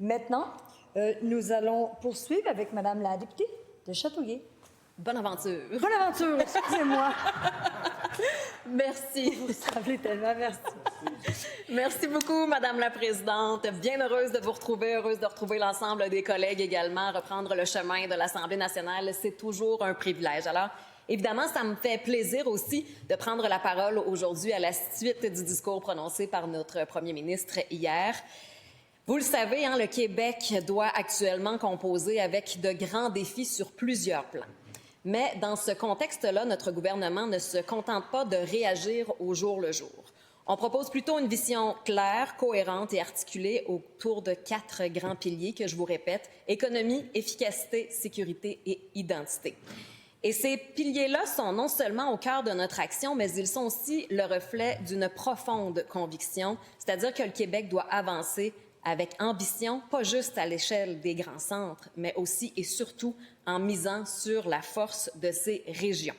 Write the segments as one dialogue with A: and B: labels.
A: Maintenant, nous allons poursuivre avec Madame la députée de Châteauguay.
B: Bonne aventure.
A: Bonne aventure, excusez-moi.
B: Merci.
A: Vous savez tellement, merci.
B: Merci beaucoup, Madame la Présidente. Bien heureuse de vous retrouver, heureuse de retrouver l'ensemble des collègues également. Reprendre le chemin de l'Assemblée nationale, c'est toujours un privilège. Alors, évidemment, ça me fait plaisir aussi de prendre la parole aujourd'hui à la suite du discours prononcé par notre premier ministre hier. Vous le savez, le Québec doit actuellement composer avec de grands défis sur plusieurs plans. Mais dans ce contexte-là, notre gouvernement ne se contente pas de réagir au jour le jour. On propose plutôt une vision claire, cohérente et articulée autour de 4 grands piliers que je vous répète: économie, efficacité, sécurité et identité. Et ces piliers-là sont non seulement au cœur de notre action, mais ils sont aussi le reflet d'une profonde conviction, c'est-à-dire que le Québec doit avancer avec ambition, pas juste à l'échelle des grands centres, mais aussi et surtout en misant sur la force de ces régions.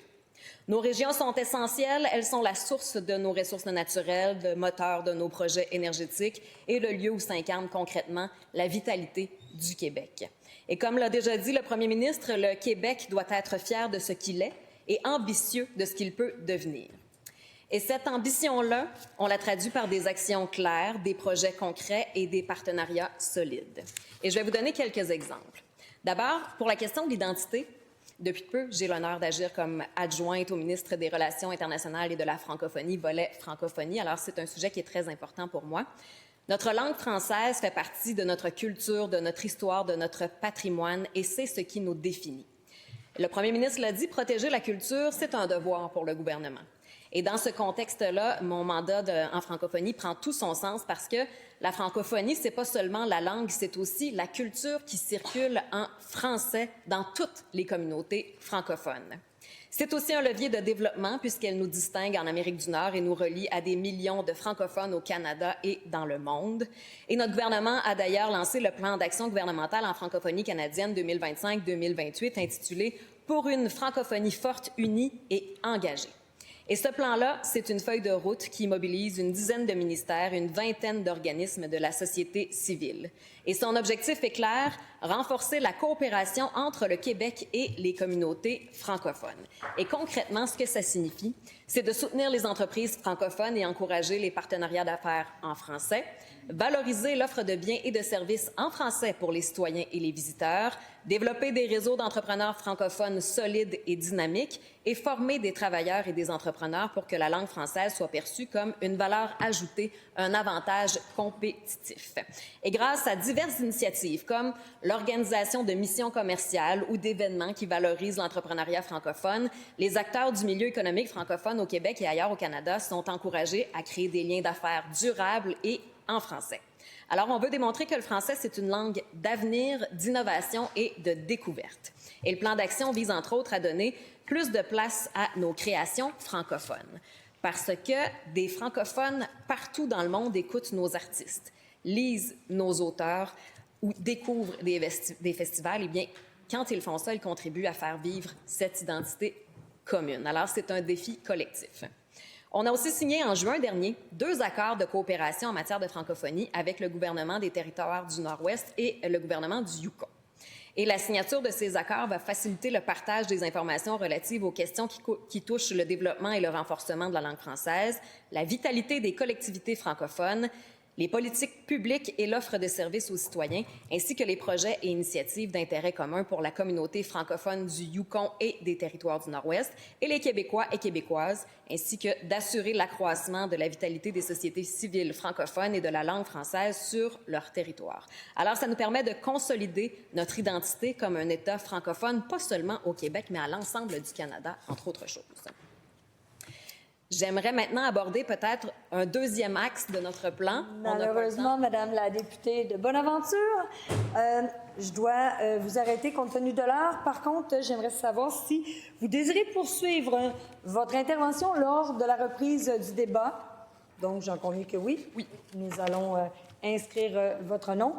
B: Nos régions sont essentielles, elles sont la source de nos ressources naturelles, le moteur de nos projets énergétiques et le lieu où s'incarne concrètement la vitalité du Québec. Et comme l'a déjà dit le premier ministre, le Québec doit être fier de ce qu'il est et ambitieux de ce qu'il peut devenir. Et cette ambition-là, on la traduit par des actions claires, des projets concrets et des partenariats solides. Et je vais vous donner quelques exemples. D'abord, pour la question de l'identité, depuis peu, j'ai l'honneur d'agir comme adjointe au ministre des Relations internationales et de la francophonie, volet francophonie. Alors, c'est un sujet qui est très important pour moi. Notre langue française fait partie de notre culture, de notre histoire, de notre patrimoine, et c'est ce qui nous définit. Le premier ministre l'a dit, protéger la culture, c'est un devoir pour le gouvernement. Et dans ce contexte-là, mon mandat en francophonie prend tout son sens parce que la francophonie, c'est pas seulement la langue, c'est aussi la culture qui circule en français dans toutes les communautés francophones. C'est aussi un levier de développement puisqu'elle nous distingue en Amérique du Nord et nous relie à des millions de francophones au Canada et dans le monde. Et notre gouvernement a d'ailleurs lancé le plan d'action gouvernemental en francophonie canadienne 2025-2028 intitulé « Pour une francophonie forte, unie et engagée ». Et ce plan-là, c'est une feuille de route qui mobilise une dizaine de ministères, une vingtaine d'organismes de la société civile. Et son objectif est clair, renforcer la coopération entre le Québec et les communautés francophones. Et concrètement, ce que ça signifie, c'est de soutenir les entreprises francophones et encourager les partenariats d'affaires en français, valoriser l'offre de biens et de services en français pour les citoyens et les visiteurs, développer des réseaux d'entrepreneurs francophones solides et dynamiques et former des travailleurs et des entrepreneurs pour que la langue française soit perçue comme une valeur ajoutée, un avantage compétitif. Et grâce à diverses initiatives comme l'organisation de missions commerciales ou d'événements qui valorisent l'entrepreneuriat francophone, les acteurs du milieu économique francophone au Québec et ailleurs au Canada sont encouragés à créer des liens d'affaires durables et en français. Alors, on veut démontrer que le français, c'est une langue d'avenir, d'innovation et de découverte. Et le plan d'action vise, entre autres, à donner plus de place à nos créations francophones. Parce que des francophones partout dans le monde écoutent nos artistes, lisent nos auteurs ou découvrent des festivals. Eh bien, quand ils font ça, ils contribuent à faire vivre cette identité commune. Alors, c'est un défi collectif. On a aussi signé en juin dernier 2 accords de coopération en matière de francophonie avec le gouvernement des Territoires du Nord-Ouest et le gouvernement du Yukon. Et la signature de ces accords va faciliter le partage des informations relatives aux questions qui touchent le développement et le renforcement de la langue française, la vitalité des collectivités francophones, les politiques publiques et l'offre de services aux citoyens, ainsi que les projets et initiatives d'intérêt commun pour la communauté francophone du Yukon et des Territoires du Nord-Ouest, et les Québécois et Québécoises, ainsi que d'assurer l'accroissement de la vitalité des sociétés civiles francophones et de la langue française sur leur territoire. Alors, ça nous permet de consolider notre identité comme un État francophone, pas seulement au Québec, mais à l'ensemble du Canada, entre autres choses. J'aimerais maintenant aborder peut-être un deuxième axe de notre plan.
A: Malheureusement, Madame la députée de Bonaventure, je dois vous arrêter compte tenu de l'heure. Par contre, j'aimerais savoir si vous désirez poursuivre votre intervention lors de la reprise du débat. Donc, j'en conviens que oui.
B: Oui.
A: Nous allons inscrire votre nom.